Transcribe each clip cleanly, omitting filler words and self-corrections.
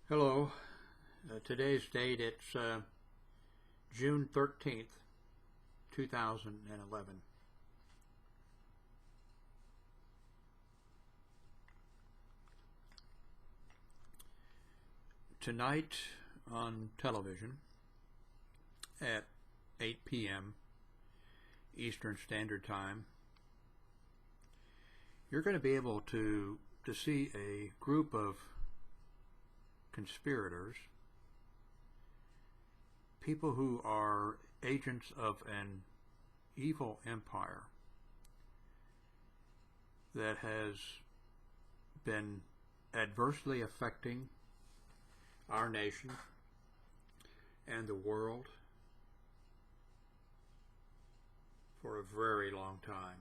Hello. Today's date, it's June 13th, 2011. Tonight on television at 8 p.m. Eastern Standard Time, you're going to be able to see a group of conspirators, people who are agents of an evil empire that has been adversely affecting our nation and the world for a very long time.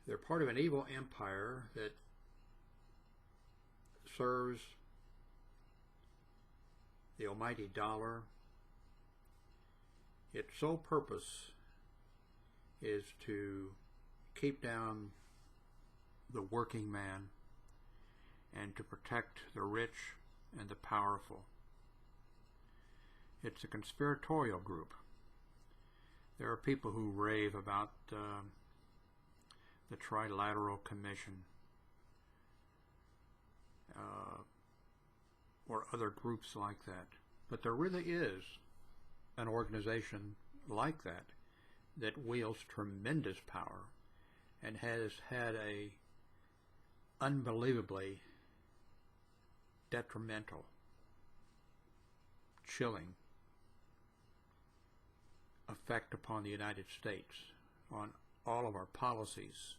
They're part of an evil empire that serves the almighty dollar. Its sole purpose is to keep down the working man and to protect the rich and the powerful. It's a conspiratorial group. There are people who rave about the Trilateral Commission or other groups like that. But there really is an organization like that that wields tremendous power and has had a unbelievably detrimental, chilling effect upon the United States, on all of our policies,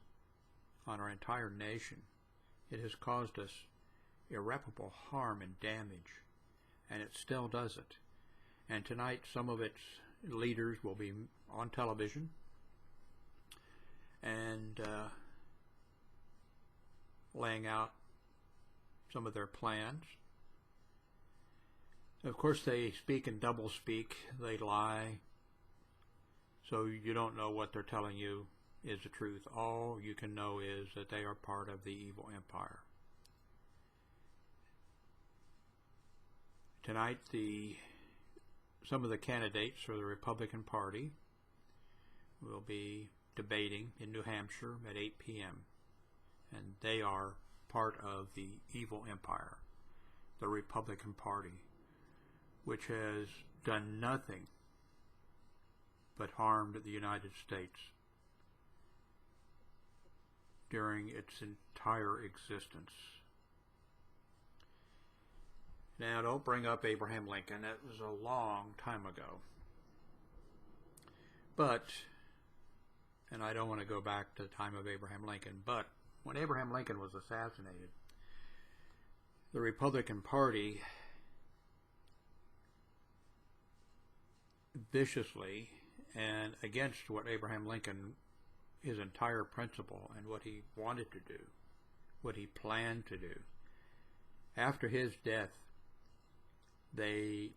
on our entire nation. It has caused us irreparable harm and damage, and it still does it. And tonight some of its leaders will be on television and laying out some of their plans. Of course, they speak in double speak. They lie, so you don't know what they're telling you is the truth. All you can know is that they are part of the evil empire. Tonight, some of the candidates for the Republican Party will be debating in New Hampshire at 8 p.m. and they are part of the evil empire, the Republican Party, which has done nothing but harmed the United States during its entire existence. Now, don't bring up Abraham Lincoln. That was a long time ago. But, and I don't want to go back to the time of Abraham Lincoln, but when Abraham Lincoln was assassinated, the Republican Party viciously and against what Abraham Lincoln, his entire principle and what he wanted to do, what he planned to do. After his death, they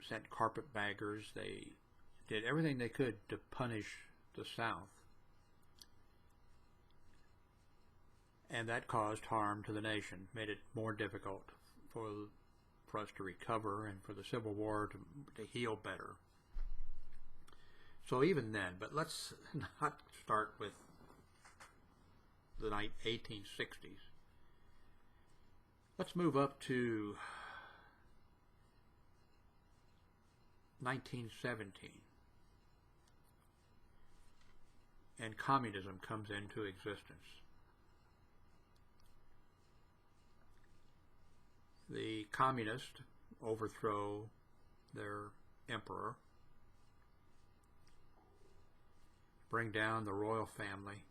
sent carpetbaggers. They did everything they could to punish the South. And that caused harm to the nation, made it more difficult for us to recover and for the Civil War to heal better. So even then, but let's not start with the 1860s. Let's move up to 1917, and communism comes into existence. The communists overthrow their emperor, bring down the royal family,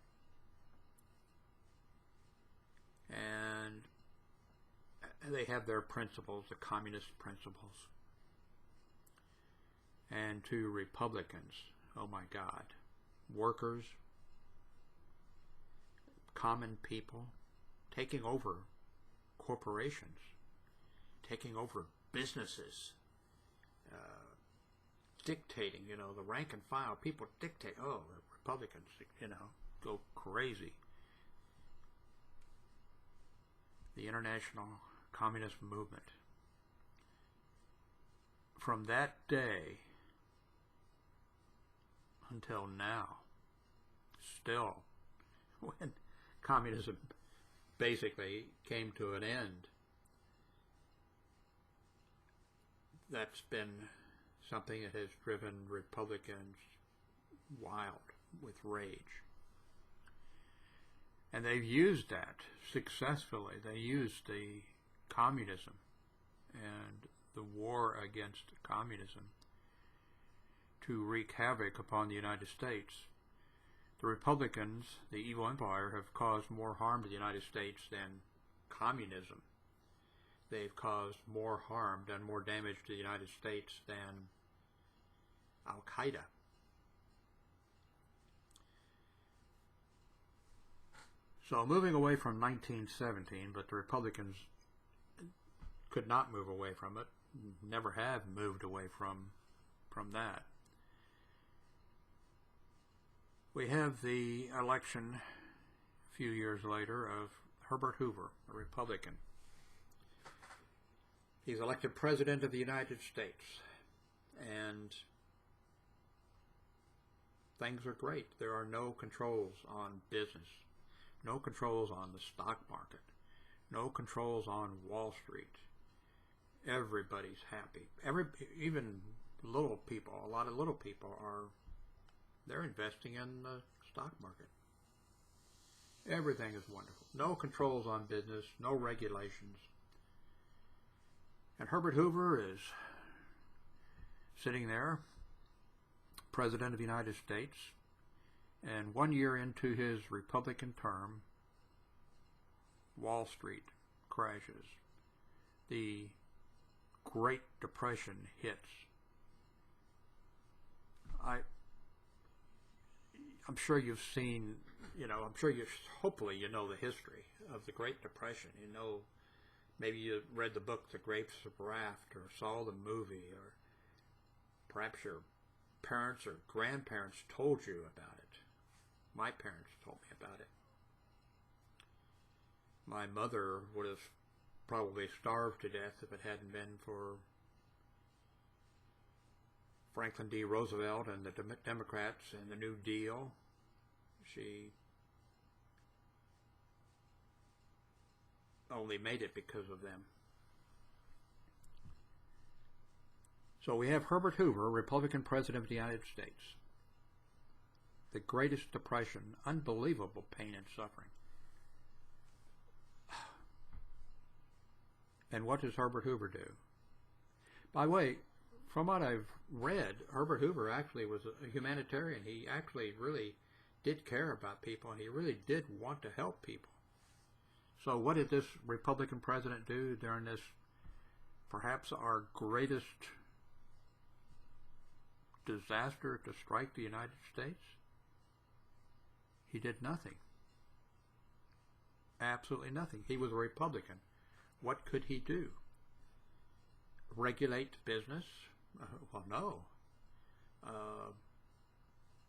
and they have their principles, the communist principles. And to Republicans, oh my God, workers, common people, taking over corporations, taking over businesses, dictating, the rank and file people dictate. Oh, the Republicans, go crazy. the international communist movement. From that day until now, still, when communism basically came to an end, that's been something that has driven Republicans wild with rage. And they've used that successfully. They used the communism and the war against communism to wreak havoc upon the United States. The Republicans, the evil empire, have caused more harm to the United States than communism. They've caused more harm, done more damage to the United States than Al-Qaeda. So moving away from 1917, but the Republicans could not move away from it, never have moved away from that. We have the election a few years later of Herbert Hoover, a Republican. He's elected President of the United States, and things are great. There are no controls on business, no controls on the stock market, no controls on Wall Street. Everybody's happy. Even little people, a lot of little people they're investing in the stock market. Everything is wonderful. No controls on business, no regulations. And Herbert Hoover is sitting there, President of the United States, and 1 year into his Republican term, Wall Street crashes. The Great Depression hits. I'm sure you've seen, hopefully you know the history of the Great Depression. You know, maybe you read the book The Grapes of Wrath, or saw the movie, or perhaps your parents or grandparents told you about it. My parents told me about it. My mother would have probably starved to death if it hadn't been for Franklin D. Roosevelt and the Democrats and the New Deal. She only made it because of them. So we have Herbert Hoover, Republican President of the United States. The Greatest Depression, unbelievable pain and suffering. And what does Herbert Hoover do? By the way, from what I've read, Herbert Hoover actually was a humanitarian. He actually really did care about people, and he really did want to help people. So what did this Republican president do during this, perhaps our greatest disaster to strike the United States? He did nothing. Absolutely nothing. He was a Republican. What could he do? Regulate business? Well, no.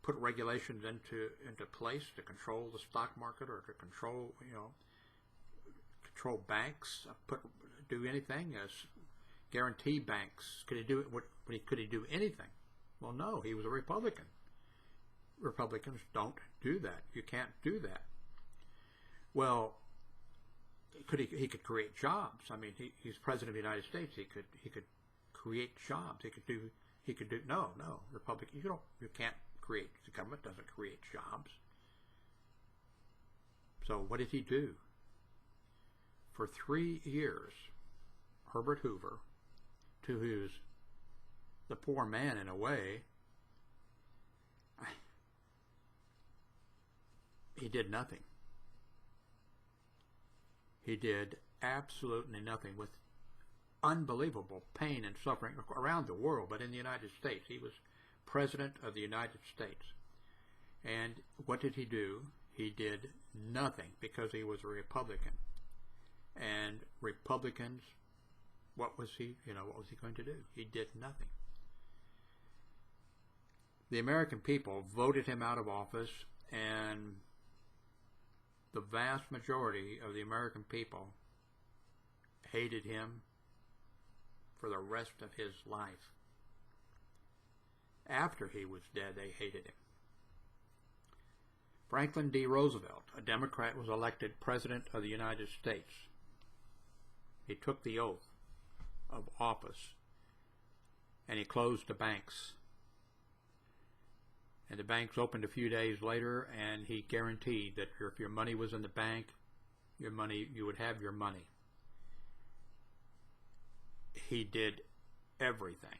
Put regulations into place to control the stock market, or to control banks. Do anything? Guarantee banks? Could he do it? Could he do anything? Well, no. He was a Republican. Republicans don't do that. You can't do that. Well, he could create jobs. I mean, he's president of the United States. He could create jobs. He could do no Republican. You can't create. The government doesn't create jobs. So what did he do? For 3 years, Herbert Hoover, to who's the poor man in a way, he did nothing. He did absolutely nothing, with unbelievable pain and suffering around the world, but in the United States. He was President of the United States. And what did he do? He did nothing, because he was a Republican. And Republicans, what was he going to do? He did nothing. The American people voted him out of office, and the vast majority of the American people hated him for the rest of his life. After he was dead, they hated him. Franklin D. Roosevelt, a Democrat, was elected President of the United States. He took the oath of office, and he closed the banks. And the banks opened a few days later, and he guaranteed that if your money was in the bank, you would have your money. He did everything.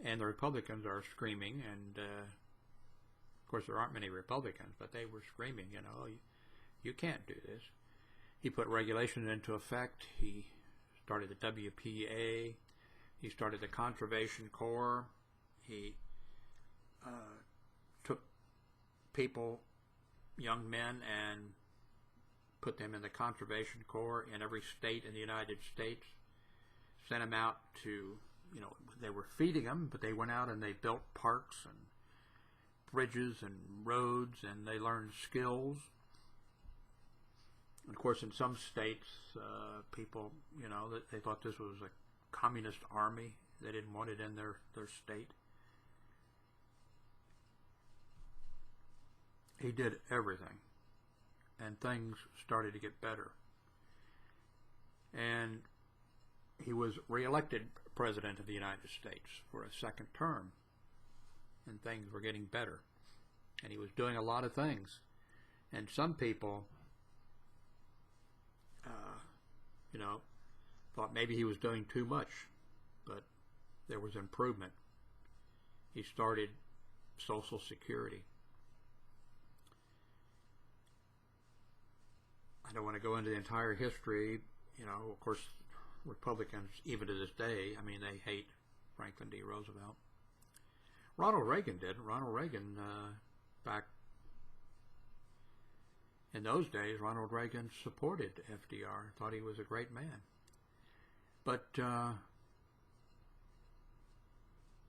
And the Republicans are screaming, and of course there aren't many Republicans, but they were screaming, you can't do this. He put regulations into effect. He started the WPA. He started the Conservation Corps. He took people, young men, and put them in the Conservation Corps in every state in the United States. Sent them out to, they were feeding them, but they went out and they built parks and bridges and roads, and they learned skills. And of course, in some states, people, they thought this was a communist army. They didn't want it in their state. He did everything, and things started to get better. And he was reelected President of the United States for a second term, and things were getting better. And he was doing a lot of things. And some people, thought maybe he was doing too much, but there was improvement. He started Social Security. I don't want to go into the entire history. Of course, Republicans, even to this day, they hate Franklin D. Roosevelt. Ronald Reagan did. Ronald Reagan, back in those days, Ronald Reagan supported FDR, thought he was a great man. But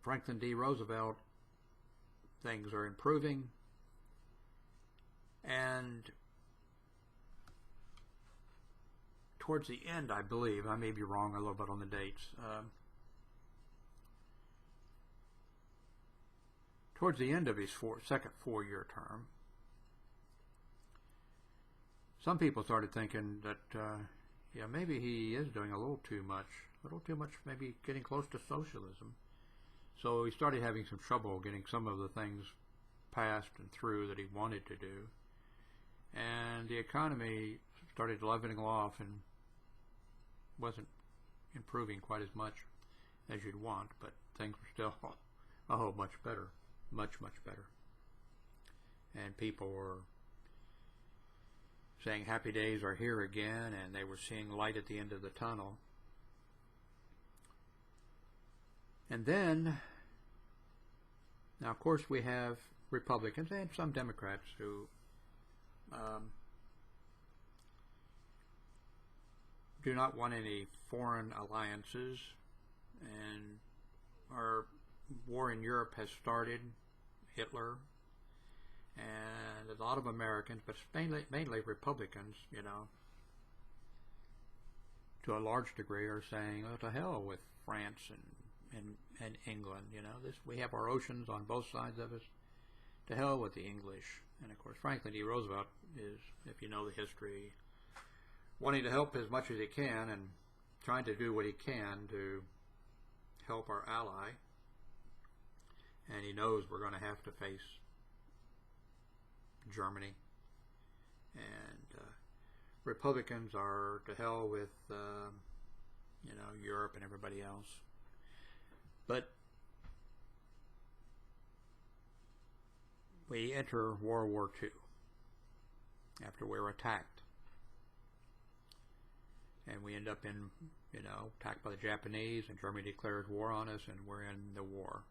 Franklin D. Roosevelt, things are improving, and towards the end, I believe, I may be wrong a little bit on the dates, towards the end of his second four-year term, some people started thinking that, maybe he is doing a little too much, maybe getting close to socialism. So he started having some trouble getting some of the things passed and through that he wanted to do. And the economy started leveling off and wasn't improving quite as much as you'd want, but things were still much better, much better. And people were saying happy days are here again, and they were seeing light at the end of the tunnel. And then, now of course we have Republicans and some Democrats who do not want any foreign alliances, and our war in Europe has started, Hitler, and a lot of Americans, but mainly Republicans, to a large degree are saying, to hell with France and England, we have our oceans on both sides of us, to hell with the English. And of course Franklin D. Roosevelt is, if you know the history, wanting to help as much as he can and trying to do what he can to help our ally. And he knows we're going to have to face Germany. And Republicans are to hell with, Europe and everybody else. But we enter World War II after we're attacked. And we end up in, attacked by the Japanese, and Germany declares war on us, and we're in the war.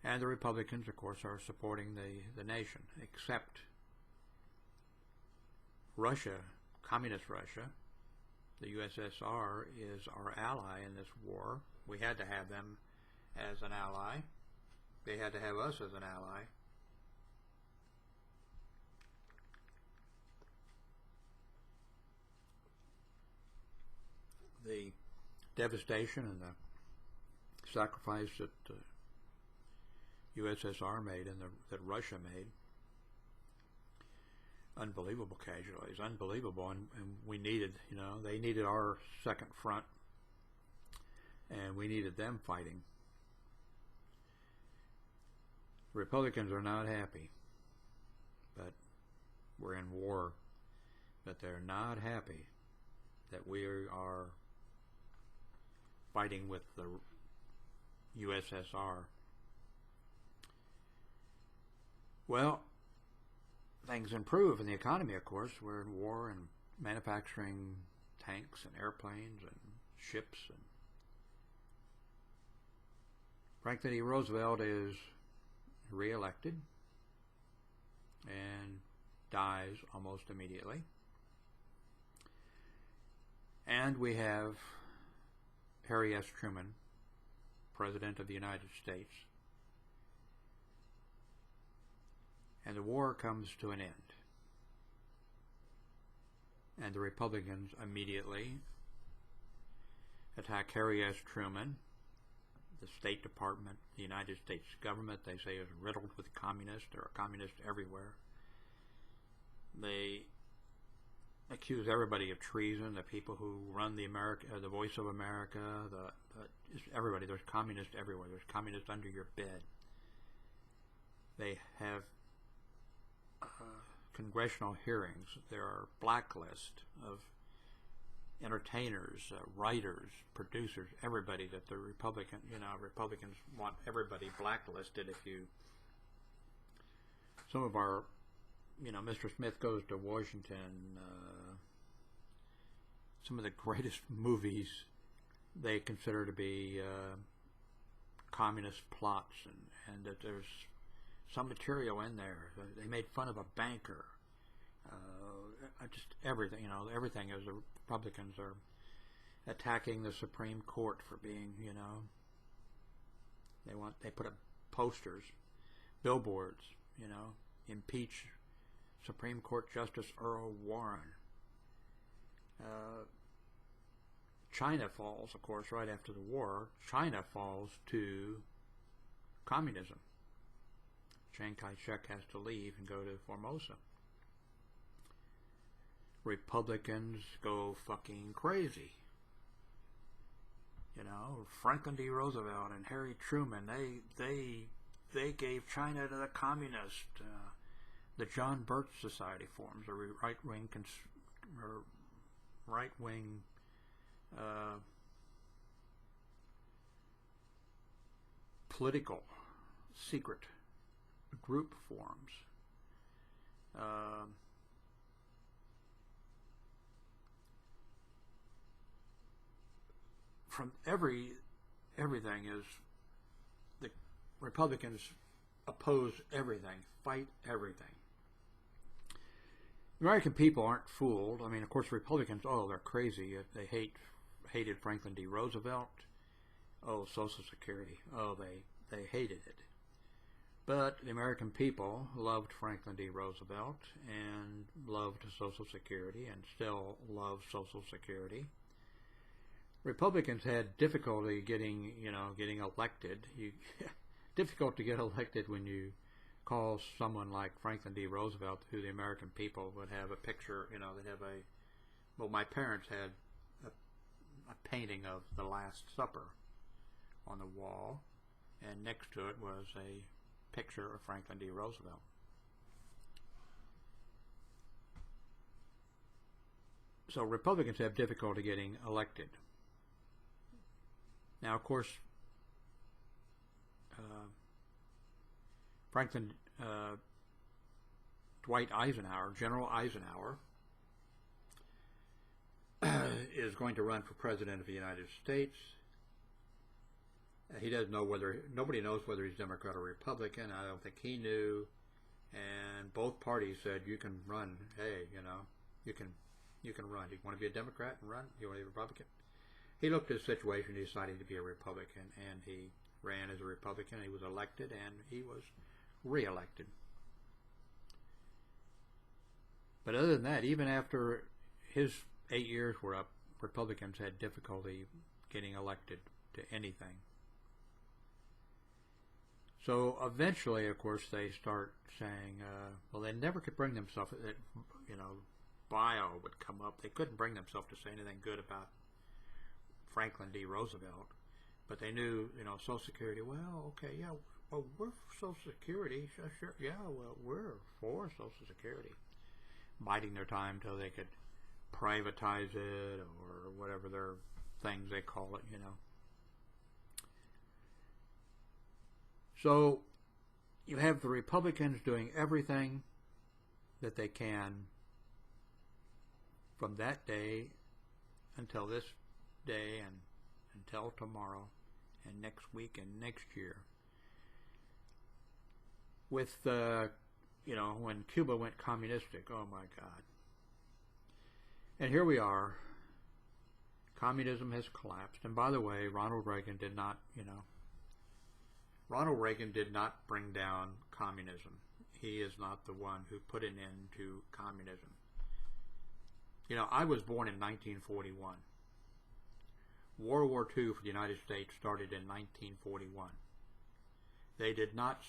And the Republicans, of course, are supporting the nation, except Russia, Communist Russia. The USSR is our ally in this war. We had to have them as an ally. They had to have us as an ally. devastation and the sacrifice that the USSR made and that Russia made. Unbelievable casualties, unbelievable, and we needed, they needed our second front, and we needed them fighting. Republicans are not happy, but we're in war, but they're not happy that we are fighting with the USSR. Well, things improve in the economy, of course. We're in war and manufacturing tanks and airplanes and ships. And Franklin D. Roosevelt is reelected and dies almost immediately. And we have Harry S. Truman, President of the United States. And the war comes to an end. And the Republicans immediately attack Harry S. Truman. The State Department, the United States government, they say, is riddled with communists. There are communists everywhere. They accuse everybody of treason. The people who run the Voice of America, everybody. There's communists everywhere. There's communists under your bed. They have congressional hearings. There are blacklists of entertainers, writers, producers, everybody that the Republicans want everybody blacklisted. Some of our, Mr. Smith Goes to Washington, some of the greatest movies they consider to be communist plots, and that there's some material in there. They made fun of a banker. Just everything, everything is the Republicans are attacking the Supreme Court for being, they put up posters, billboards, impeach Supreme Court Justice Earl Warren. China falls, of course, right after the war. China falls to communism. Chiang Kai-shek has to leave and go to Formosa. Republicans go fucking crazy. Franklin D. Roosevelt and Harry Truman, they gave China to the communists. The John Birch Society forms, a right-wing political secret group forms. From everything is the Republicans oppose everything, fight everything. The American people aren't fooled. I mean, of course, Republicans, they're crazy. They hated Franklin D. Roosevelt. Social Security. They hated it. But the American people loved Franklin D. Roosevelt and loved Social Security and still love Social Security. Republicans had difficulty getting elected. Difficult to get elected when you call someone like Franklin D. Roosevelt, who the American people would have a picture, they'd have my parents had a painting of the Last Supper on the wall, and next to it was a picture of Franklin D. Roosevelt. So Republicans have difficulty getting elected. Now, of course, Dwight Eisenhower, General Eisenhower, is going to run for President of the United States. He doesn't know nobody knows whether he's Democrat or Republican. I don't think he knew. And both parties said, you can run. Hey, you can run. You want to be a Democrat and run? You want to be a Republican? He looked at the situation, he decided to be a Republican, and he ran as a Republican. He was elected, and he was reelected. But other than that, even after his 8 years were up, Republicans had difficulty getting elected to anything. So eventually, of course, they start saying, well, they never could bring themselves, bio would come up. They couldn't bring themselves to say anything good about Franklin D. Roosevelt, but they knew, Social Security, well, okay, yeah, well, we're for Social Security, sure, yeah, well, we're for Social Security. Biding their time till they could privatize it or whatever their things they call it, So you have the Republicans doing everything that they can from that day until this day and until tomorrow and next week and next year. With when Cuba went communistic, oh my God. And here we are. Communism has collapsed. And by the way, Ronald Reagan did not bring down communism. He is not the one who put an end to communism. I was born in 1941. World War II for the United States started in 1941. They did not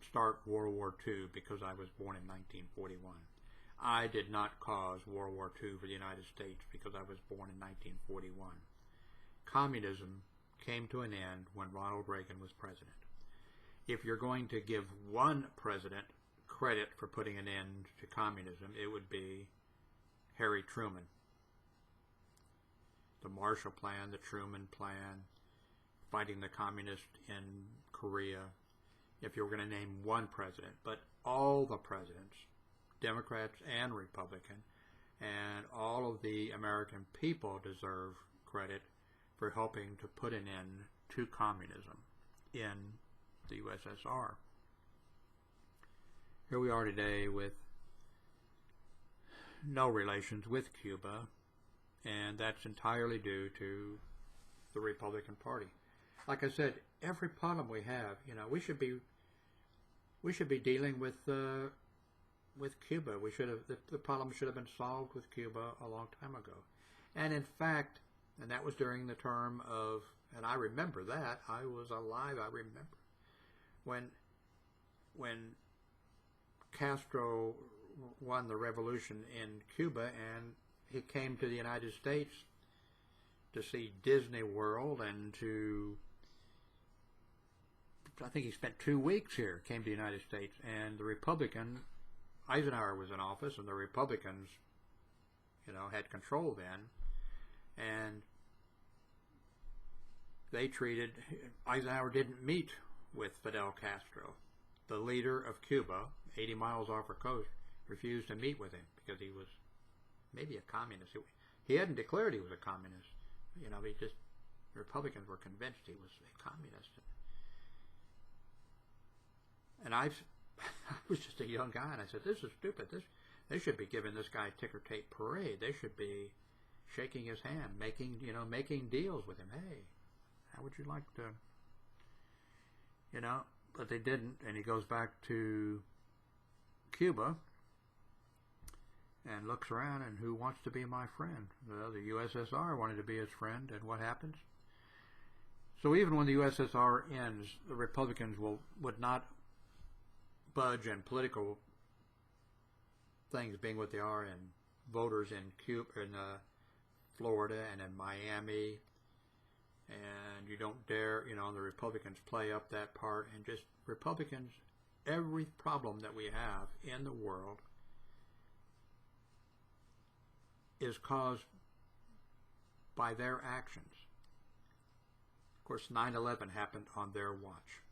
start World War II because I was born in 1941. I did not cause World War II for the United States because I was born in 1941. Communism came to an end when Ronald Reagan was president. If you're going to give one president credit for putting an end to communism, it would be Harry Truman. The Marshall Plan, the Truman Plan, fighting the communists in Korea. If you were going to name one president, but all the presidents, Democrats and Republican, and all of the American people deserve credit for helping to put an end to communism in the USSR. Here we are today with no relations with Cuba, and that's entirely due to the Republican Party. Like I said, every problem we have, we should be dealing with Cuba. We should have the problem should have been solved with Cuba a long time ago. And in fact, and that was during the term of, and I remember that, I was alive, I remember when Castro won the revolution in Cuba and he came to the United States to see Disney World and I think he spent 2 weeks here, came to the United States, and the Republican, Eisenhower was in office, and the Republicans, had control then, and Eisenhower didn't meet with Fidel Castro. The leader of Cuba, 80 miles off our coast, refused to meet with him because he was maybe a communist. He hadn't declared he was a communist. Republicans were convinced he was a communist. And I was just a young guy, and I said, this is stupid. They should be giving this guy a ticker tape parade. They should be shaking his hand, making deals with him. Hey, how would you like to, but they didn't. And he goes back to Cuba and looks around, and who wants to be my friend? Well, the USSR wanted to be his friend, and what happens? So even when the USSR ends, the Republicans would not budge in political things being what they are, and voters in Cuba, in Florida and in Miami, and you don't dare, the Republicans play up that part, and just Republicans, every problem that we have in the world is caused by their actions. Of course, 9/11 happened on their watch.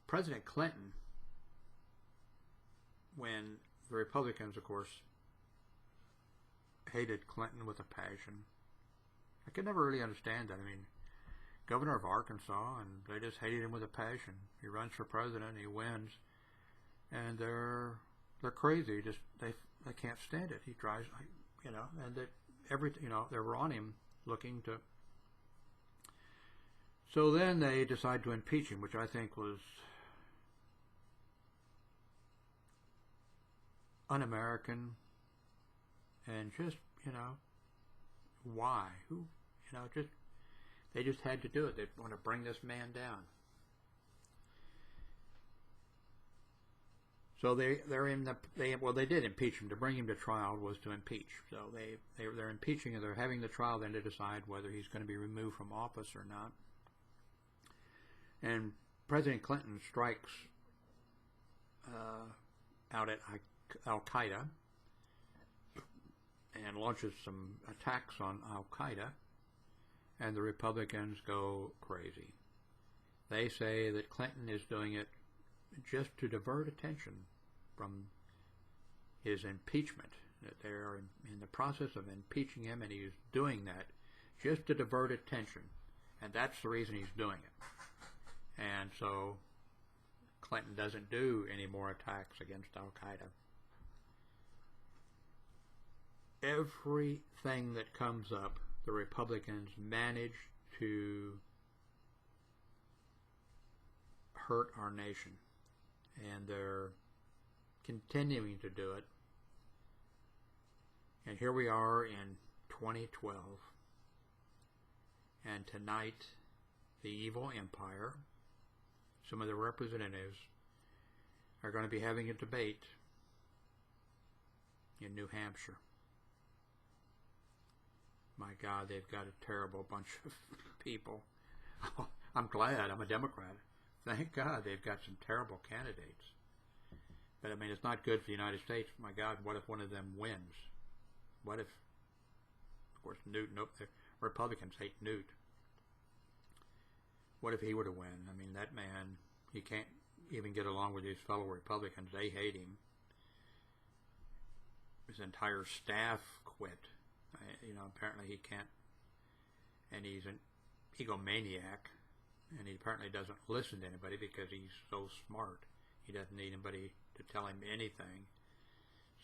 President Clinton, when the Republicans, of course, hated Clinton with a passion. I could never really understand that. I mean, governor of Arkansas, and they just hated him with a passion. He runs for president, he wins, and they're crazy. Just they can't stand it. He tries, and that they were on him looking to. So then they decide to impeach him, which I think was un-American, and just, why? Who, they just had to do it. They want to bring this man down. So they did impeach him. To bring him to trial was to impeach. So they're impeaching and they're having the trial then to decide whether he's going to be removed from office or not. And President Clinton strikes out at Al-Qaeda and launches some attacks on Al-Qaeda, and the Republicans go crazy. They say that Clinton is doing it just to divert attention from his impeachment, that they are in the process of impeaching him, and he's doing that just to divert attention, and that's the reason he's doing it. And so Clinton doesn't do any more attacks against Al-Qaeda. Everything that comes up, the Republicans manage to hurt our nation, and they're continuing to do it. And here we are in 2012, and tonight the evil empire, some of the representatives, are going to be having a debate in New Hampshire. My God, they've got a terrible bunch of people. I'm glad I'm a Democrat. Thank God they've got some terrible candidates. But I mean, it's not good for the United States. My God, what if one of them wins? What if, of course, Newt, nope, the Republicans hate Newt. What if he were to win? I mean, that man, he can't even get along with his fellow Republicans. They hate him. His entire staff quit. Apparently he can't, and he's an egomaniac, and he apparently doesn't listen to anybody because he's so smart. He doesn't need anybody to tell him anything.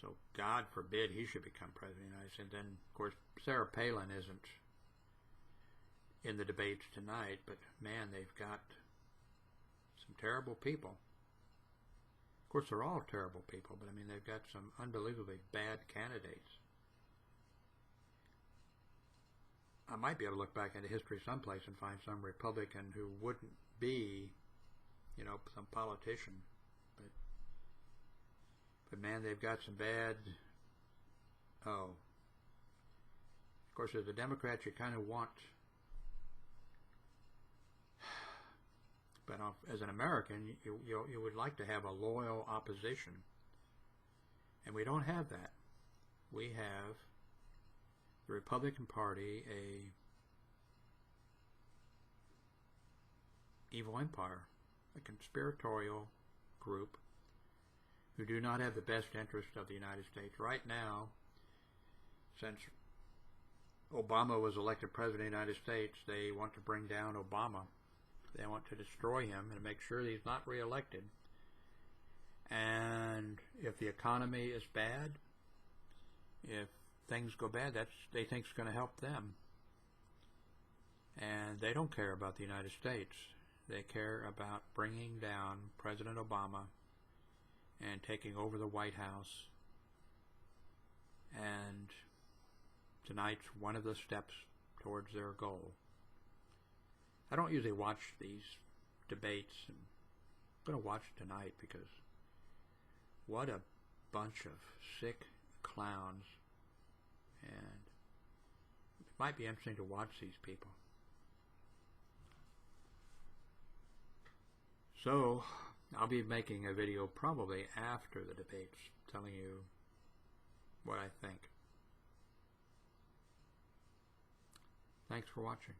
So God forbid he should become president of the United States. And then, of course, Sarah Palin isn't in the debates tonight, but man, they've got some terrible people. Of course, they're all terrible people, but I mean, they've got some unbelievably bad candidates. I might be able to look back into history someplace and find some Republican who wouldn't be, some politician. But man, they've got some bad. Oh, of course, as a Democrat, you kind of want. But as an American, you would like to have a loyal opposition, and we don't have that. We have the Republican Party, a evil empire, a conspiratorial group who do not have the best interest of the United States. Right now, since Obama was elected president of the United States, they want to bring down Obama. They want to destroy him and make sure that he's not reelected. And if the economy is bad, if things go bad, they think is going to help them. And they don't care about the United States. They care about bringing down President Obama and taking over the White House. And tonight's one of the steps towards their goal. I don't usually watch these debates. I'm going to watch tonight because what a bunch of sick clowns. And it might be interesting to watch these people. So I'll be making a video probably after the debates telling you what I think. Thanks for watching.